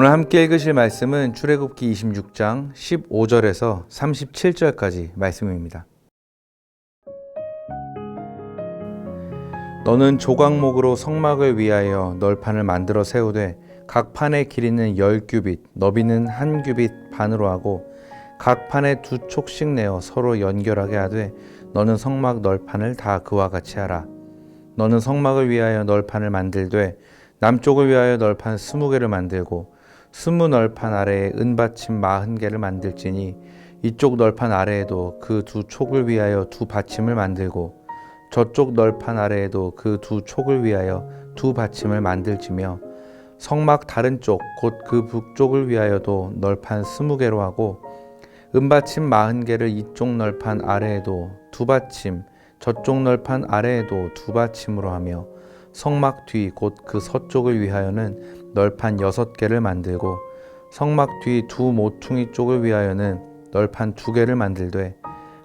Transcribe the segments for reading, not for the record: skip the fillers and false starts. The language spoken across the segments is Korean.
오늘 함께 읽으실 말씀은 출애굽기 26장 15절에서 37절까지 말씀입니다. 너는 조각목으로 성막을 위하여 널판을 만들어 세우되 각 판의 길이는 10규빗, 너비는 1규빗 반으로 하고 각 판에 2촉씩 내어 서로 연결하게 하되 너는 성막 널판을 다 그와 같이 하라. 너는 성막을 위하여 널판을 만들되 남쪽을 위하여 널판 20개를 만들고 20 널판 아래에 은받침 40개를 만들지니 이쪽 널판 아래에도 그 2촉을 위하여 2받침을 만들고 저쪽 널판 아래에도 그 2촉을 위하여 2받침을 만들지며 성막 다른 쪽 곧 그 북쪽을 위하여도 널판 20개로 하고 은받침 40개를 이쪽 널판 아래에도 2받침 저쪽 널판 아래에도 2받침으로 하며 성막 뒤 곧 그 서쪽을 위하여는 널판 6개를 만들고 성막 뒤 2 모퉁이 쪽을 위하여는 널판 2개를 만들되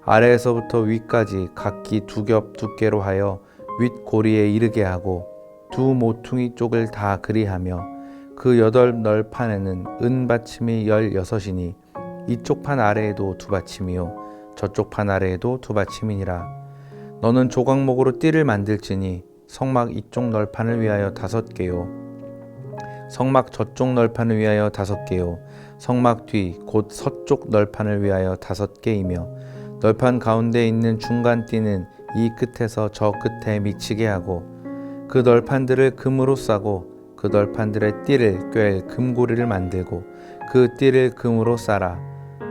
아래에서부터 위까지 각기 2겹 두께로 하여 윗고리에 이르게 하고 2 모퉁이 쪽을 다 그리하며 그 8 널판에는 은받침이 16이니 이쪽 판 아래에도 2받침이요 저쪽 판 아래에도 2받침이니라. 너는 조각목으로 띠를 만들지니 성막 이쪽 널판을 위하여 5개요 성막 저쪽 널판을 위하여 5개요 성막 뒤 곧 서쪽 널판을 위하여 5개이며 널판 가운데 있는 중간 띠는 이 끝에서 저 끝에 미치게 하고 그 널판들을 금으로 싸고 그 널판들의 띠를 꿰 금고리를 만들고 그 띠를 금으로 싸라.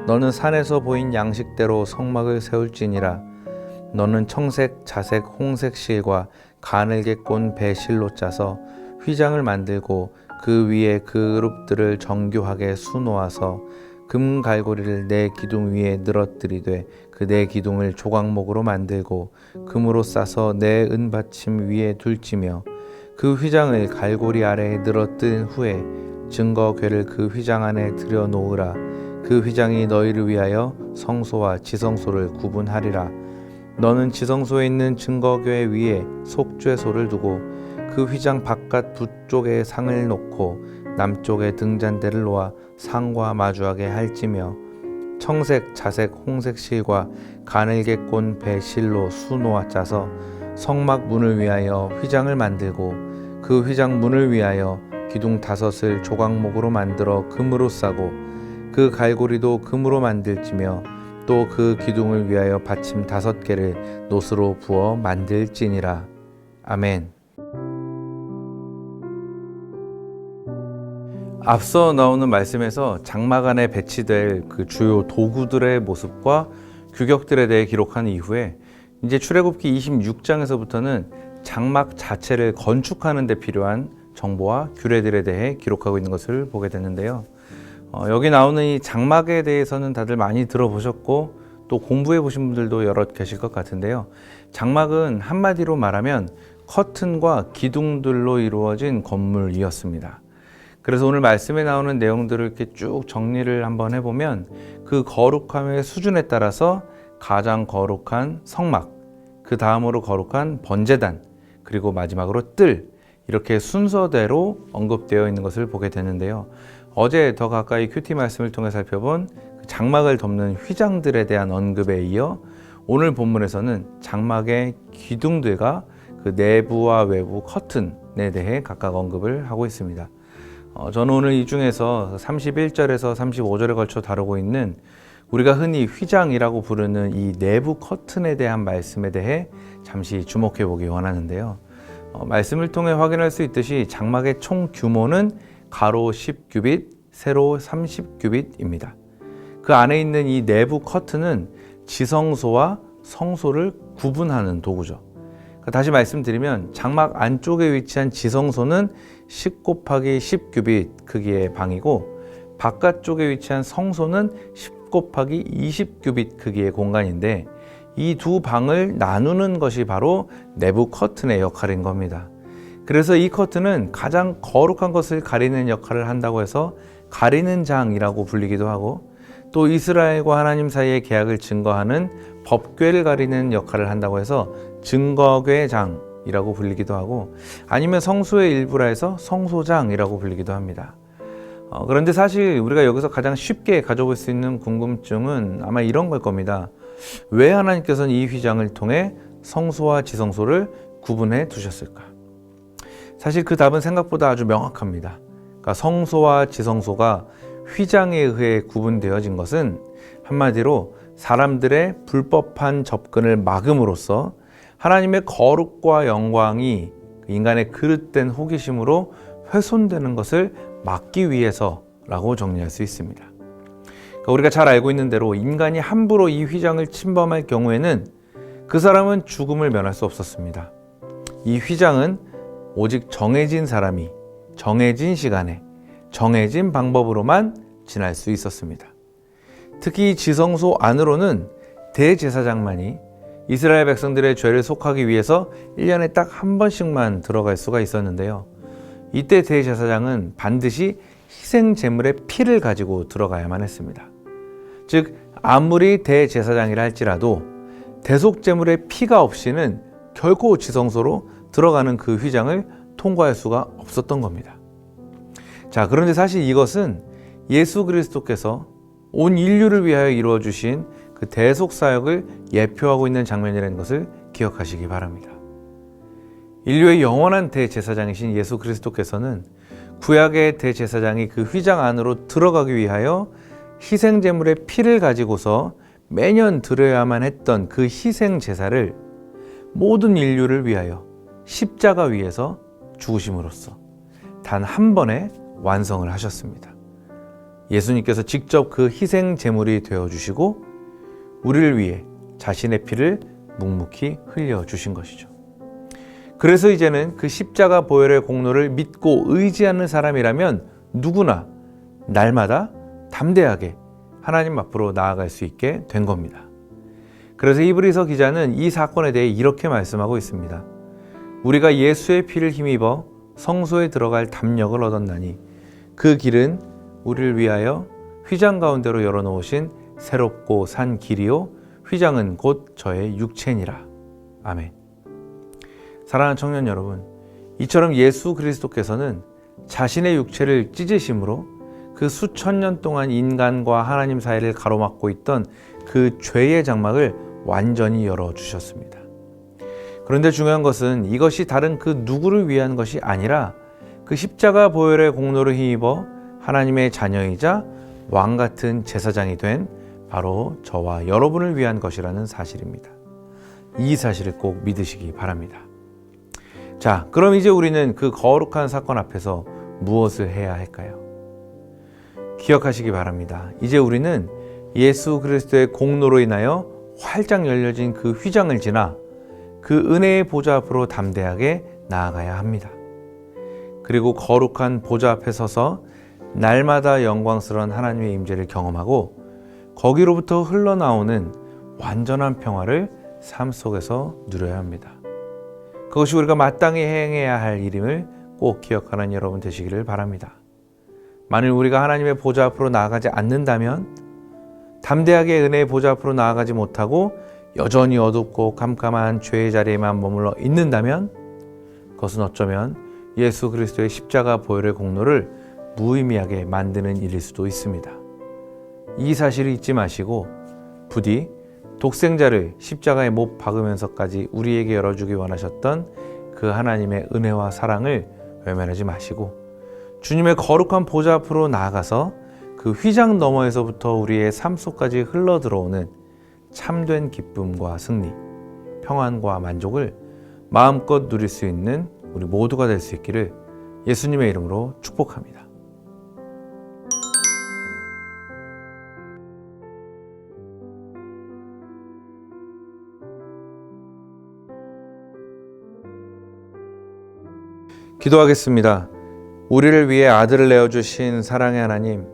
너는 산에서 보인 양식대로 성막을 세울지니라. 너는 청색, 자색, 홍색 실과 가늘게 꼰 배실로 짜서 휘장을 만들고 그 위에 그룹들을 정교하게 수놓아서 금 갈고리를 네 기둥 위에 늘어뜨리되 그 네 기둥을 조각목으로 만들고 금으로 싸서 네 은받침 위에 둘지며 그 휘장을 갈고리 아래에 늘어뜨린 후에 증거궤를 그 휘장 안에 들여 놓으라. 그 휘장이 너희를 위하여 성소와 지성소를 구분하리라. 너는 지성소에 있는 증거궤 위에 속죄소를 두고 그 휘장 바깥 북쪽에 상을 놓고 남쪽에 등잔대를 놓아 상과 마주하게 할지며 청색, 자색, 홍색 실과 가늘게 꼰 배실로 수놓아 짜서 성막 문을 위하여 휘장을 만들고 그 휘장 문을 위하여 기둥 5을 조각목으로 만들어 금으로 싸고 그 갈고리도 금으로 만들지며 또 그 기둥을 위하여 받침 5개를 노스로 부어 만들지니라. 아멘. 앞서 나오는 말씀에서 장막 안에 배치될 그 주요 도구들의 모습과 규격들에 대해 기록한 이후에 이제 출애굽기 26장에서부터는 장막 자체를 건축하는 데 필요한 정보와 규례들에 대해 기록하고 있는 것을 보게 되는데요. 여기 나오는 이 장막에 대해서는 다들 많이 들어보셨고 또 공부해 보신 분들도 여럿 계실 것 같은데요. 장막은 한마디로 말하면 커튼과 기둥들로 이루어진 건물이었습니다. 그래서 오늘 말씀에 나오는 내용들을 이렇게 쭉 정리를 한번 해보면 그 거룩함의 수준에 따라서 가장 거룩한 성막, 그 다음으로 거룩한 번제단, 그리고 마지막으로 뜰, 이렇게 순서대로 언급되어 있는 것을 보게 되는데요. 어제 더 가까이 큐티 말씀을 통해 살펴본 장막을 덮는 휘장들에 대한 언급에 이어 오늘 본문에서는 장막의 기둥들과 그 내부와 외부 커튼에 대해 각각 언급을 하고 있습니다. 저는 오늘 이 중에서 31절에서 35절에 걸쳐 다루고 있는 우리가 흔히 휘장이라고 부르는 이 내부 커튼에 대한 말씀에 대해 잠시 주목해 보기 원하는데요. 말씀을 통해 확인할 수 있듯이 장막의 총 규모는 가로 10규빗, 세로 30규빗입니다. 그 안에 있는 이 내부 커튼은 지성소와 성소를 구분하는 도구죠. 다시 말씀드리면 장막 안쪽에 위치한 지성소는 10 곱하기 10규빗 크기의 방이고 바깥쪽에 위치한 성소는 10 곱하기 20규빗 크기의 공간인데 이 두 방을 나누는 것이 바로 내부 커튼의 역할인 겁니다. 그래서 이 커튼은 가장 거룩한 것을 가리는 역할을 한다고 해서 가리는 장이라고 불리기도 하고 또 이스라엘과 하나님 사이의 계약을 증거하는 법궤를 가리는 역할을 한다고 해서 증거궤장이라고 불리기도 하고 아니면 성소의 일부라 해서 성소장이라고 불리기도 합니다. 그런데 사실 우리가 여기서 가장 쉽게 가져볼 수 있는 궁금증은 아마 이런 걸 겁니다. 왜 하나님께서는 이 휘장을 통해 성소와 지성소를 구분해 두셨을까? 사실 그 답은 생각보다 아주 명확합니다. 그러니까 성소와 지성소가 휘장에 의해 구분되어진 것은 한마디로 사람들의 불법한 접근을 막음으로써 하나님의 거룩과 영광이 인간의 그릇된 호기심으로 훼손되는 것을 막기 위해서라고 정리할 수 있습니다. 그러니까 우리가 잘 알고 있는 대로 인간이 함부로 이 휘장을 침범할 경우에는 그 사람은 죽음을 면할 수 없었습니다. 이 휘장은 오직 정해진 사람이 정해진 시간에 정해진 방법으로만 지날 수 있었습니다. 특히 지성소 안으로는 대제사장만이 이스라엘 백성들의 죄를 속하기 위해서 1년에 딱 한 번씩만 들어갈 수가 있었는데요. 이때 대제사장은 반드시 희생 제물의 피를 가지고 들어가야만 했습니다. 즉 아무리 대제사장이라 할지라도 대속 제물의 피가 없이는 결코 지성소로 들어가는 그 휘장을 통과할 수가 없었던 겁니다. 자, 그런데 사실 이것은 예수 그리스도께서 온 인류를 위하여 이루어 주신 그 대속 사역을 예표하고 있는 장면이라는 것을 기억하시기 바랍니다. 인류의 영원한 대제사장이신 예수 그리스도께서는 구약의 대제사장이 그 휘장 안으로 들어가기 위하여 희생 제물의 피를 가지고서 매년 드려야만 했던 그 희생 제사를 모든 인류를 위하여 십자가 위에서 죽으심으로써 단 한 번에 완성을 하셨습니다. 예수님께서 직접 그 희생 제물이 되어 주시고 우리를 위해 자신의 피를 묵묵히 흘려 주신 것이죠. 그래서 이제는 그 십자가 보혈의 공로를 믿고 의지하는 사람이라면 누구나 날마다 담대하게 하나님 앞으로 나아갈 수 있게 된 겁니다. 그래서 히브리서 기자는 이 사건에 대해 이렇게 말씀하고 있습니다. 우리가 예수의 피를 힘입어 성소에 들어갈 담력을 얻었나니 그 길은 우리를 위하여 휘장 가운데로 열어놓으신 새롭고 산 길이요 휘장은 곧 저의 육체니라. 아멘. 사랑하는 청년 여러분, 이처럼 예수 그리스도께서는 자신의 육체를 찢으심으로 그 수천 년 동안 인간과 하나님 사이를 가로막고 있던 그 죄의 장막을 완전히 열어주셨습니다. 그런데 중요한 것은 이것이 다른 그 누구를 위한 것이 아니라 그 십자가 보혈의 공로를 힘입어 하나님의 자녀이자 왕 같은 제사장이 된 바로 저와 여러분을 위한 것이라는 사실입니다. 이 사실을 꼭 믿으시기 바랍니다. 자, 그럼 이제 우리는 그 거룩한 사건 앞에서 무엇을 해야 할까요? 기억하시기 바랍니다. 이제 우리는 예수 그리스도의 공로로 인하여 활짝 열려진 그 휘장을 지나 그 은혜의 보좌 앞으로 담대하게 나아가야 합니다. 그리고 거룩한 보좌 앞에 서서 날마다 영광스러운 하나님의 임재를 경험하고 거기로부터 흘러나오는 완전한 평화를 삶 속에서 누려야 합니다. 그것이 우리가 마땅히 행해야 할 일임을 꼭 기억하는 여러분 되시기를 바랍니다. 만일 우리가 하나님의 보좌 앞으로 나아가지 않는다면 담대하게 은혜의 보좌 앞으로 나아가지 못하고 여전히 어둡고 깜깜한 죄의 자리에만 머물러 있는다면 그것은 어쩌면 예수 그리스도의 십자가 보혈의 공로를 무의미하게 만드는 일일 수도 있습니다. 이 사실을 잊지 마시고 부디 독생자를 십자가에 못 박으면서까지 우리에게 열어주기 원하셨던 그 하나님의 은혜와 사랑을 외면하지 마시고 주님의 거룩한 보좌 앞으로 나아가서 그 휘장 너머에서부터 우리의 삶 속까지 흘러들어오는 참된 기쁨과 승리, 평안과 만족을 마음껏 누릴 수 있는 우리 모두가 될 수 있기를 예수님의 이름으로 축복합니다. 기도하겠습니다. 우리를 위해 아들을 내어주신 사랑의 하나님,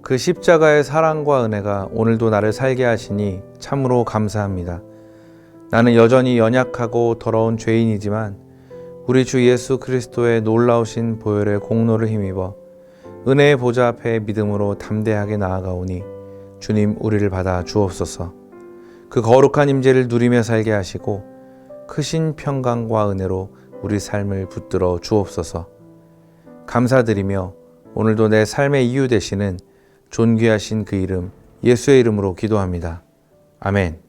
그 십자가의 사랑과 은혜가 오늘도 나를 살게 하시니 참으로 감사합니다. 나는 여전히 연약하고 더러운 죄인이지만 우리 주 예수 그리스도의 놀라우신 보혈의 공로를 힘입어 은혜의 보좌 앞에 믿음으로 담대하게 나아가오니 주님 우리를 받아 주옵소서. 그 거룩한 임재를 누리며 살게 하시고 크신 평강과 은혜로 우리 삶을 붙들어 주옵소서. 감사드리며 오늘도 내 삶의 이유 되시는 존귀하신 그 이름 예수의 이름으로 기도합니다. 아멘.